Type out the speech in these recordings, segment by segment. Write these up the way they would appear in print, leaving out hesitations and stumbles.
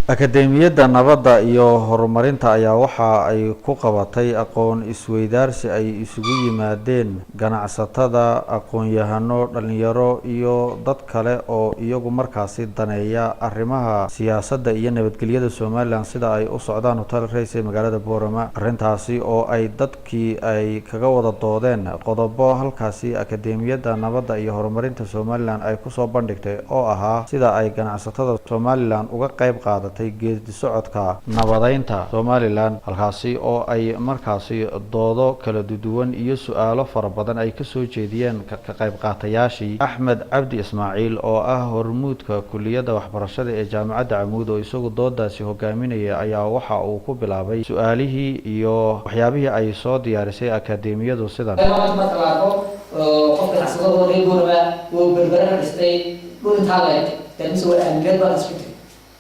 Akademiyadda Nabadda iyo Horumarinta ayaa waxa ay ku qabatay aqoon isweydaarsi ay isugu yimaadeen ganacsatada, aqoon-yahano, dhalinyaro iyo dad kale oo iyagu markaasi daneeya arrimaha siyaasadda iyo nabadgelyada Somaliland sida ay u socdaan Hotel Race ee magaalada Boorama. Arrintaasi oo ay dadkii ay kaga wada doodeen qodobo halkaasi Akademiyadda Nabadda iyo Horumarinta Somaliland ay ku soo bandhigtay oo ahaa sida ay ganacsatada Somaliland uga qayb qaadatay geedi socodka nabadeynta Somaliland, halkaasi oo ay markaasi doodo kala duwan iyo su'aalo fara badan ay ka soo jeediyeen ka qayb qaatayaashii. Axmed Cabdi Ismaaciil oo ah hormuudka kulliyadda waxbarashada ee Jaamacadda Camuud oo isagu doodaasi hogaaminaya ayaa waxa uu ku bilaabay su'aalihii iyo waxyaabihii ay soo diyaarisay akademiyadu sidan.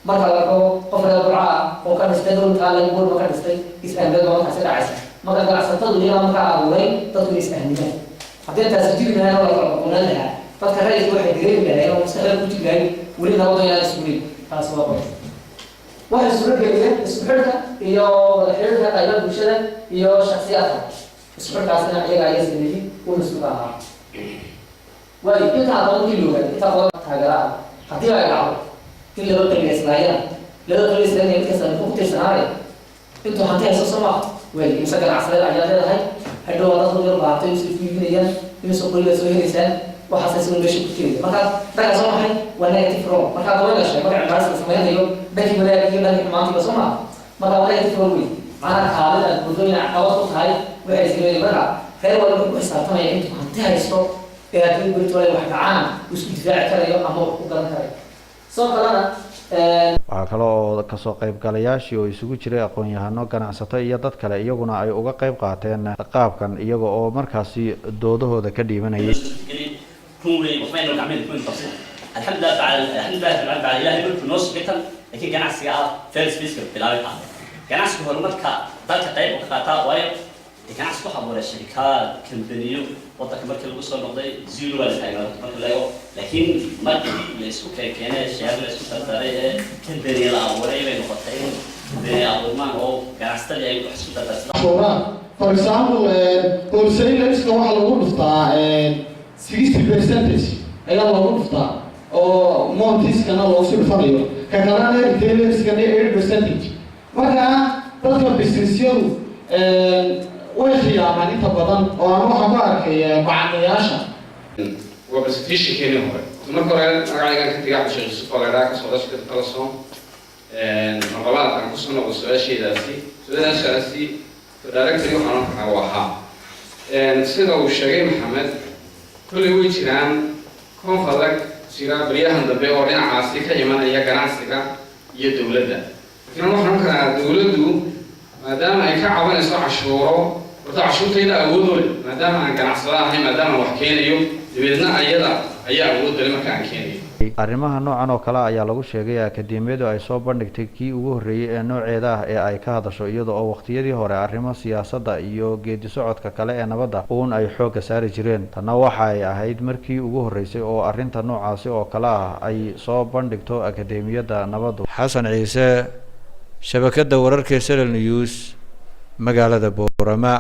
marka la rabo qof la ducaa oo ka dhistay dhulka laga buur ka dhistay is'aamada oo ka dhacaysa marka ganacsatada iyo marka abuuray dadku is'aaminaan hadii taas jirina wala kala qonalaha dadka rayidku waxay direeyeen oo mustaqbal ku jiray wali nabad iyo iskuulin taas waa qof waxa soo geeyay isxirka iyo wada xiriirka qaybaha bulshada iyo shakhsiyaadka isxirkaasna iyaga ay sameeyeen oo masuulaha wali inta aan kilo inta aan taageera hadii ay dhacdo كل رجل يسمعنا لا رجل يسمعنا يمكن أن يكون تسمعنا أنتوا حتى يسمع وين مسكر عصير العيال هاي هذا هو رجل يربع تيمس في الدنيا يمسك كل سويه لسان وحساس من بيش كتير مركب ده سمع هاي ولا يتفرم مركب ولا شيء مركب عبارة سمعنا اليوم ده في ولا يجي ده ما تبى سمع مركب ولا يتفرمي أنا خالد البدوين عوض هاي وعايزين مركب خير ولا بكون استعطانا أنتوا حتى يسمع يا تقول بيت ولا واحد عام وسكت دفاع كذا يوم أمور وقدر كذا waxaa kale oo kasoo qaybgalayaashii oo isugu jiray aqoon-yahano, ganacsato iyo dad kale iyaguna ay uga qayb qaateen qaabkan iyaga oo markaasi doodahooda ka dhiibanayay. ganacsigu waxa uu shirkad company wada ka markii lagu soo noqday zero wala taageero markii la eego laakiin markii la isku keenay shaqada la isku tartaray ee company la abuuray bay noqotay company abuurman oo ganacsatada ay wax isku tartaray. For example, wholesale-iska waxa lagu dhuftaa 60% ayaa lagu dhuftaa oo montiskana loo soo dhufanayo ka kalena retailerskana 8%. marka dadka businessyadu way khiyaamaan inta badan oo aan waxa ku arkay macaamiisha waa presentation keenay hore marka hore magacayga ka tigaa Sheekh Yusuf Qalaada ka soo dhashay Talasoon maqalada aan ku soo noqdo su'aasheedaasi directory waxaan waxa sida uu sheegay Maxamed kulli way jiraan konfadag sida bariyahan dambe oo dhinacaasi ka imanaya ganacsiga iyo dawladda waxaan ka dawladdu maadaama ay ka caawinayso cashuuro wada cashuurtayda awood u leh maadaama aan ganacsada ahay maadaama wax keenayo dibadna ayada ayaa awood leh marka aan keenayo. arrimaha noocan oo kale ayaa lagu sheegay akademiyadu ay soo bandhigtay kii ugu horeeyay ee nooceeda ah ee ay ka hadasho iyadoo oo waqtiyadii hore arrimo siyaasadda iyo geedi socodka kale ee nabadda uun ay xoogga saari jireen. Tanna waxa ay ahayd markii ugu horeysay oo arrinta noocaasi oo kale ah ay soo bandhigto akademiyadda nabaddu. Xasan Ciise, shabakadda wararka Sirel News, magaalada Boorama.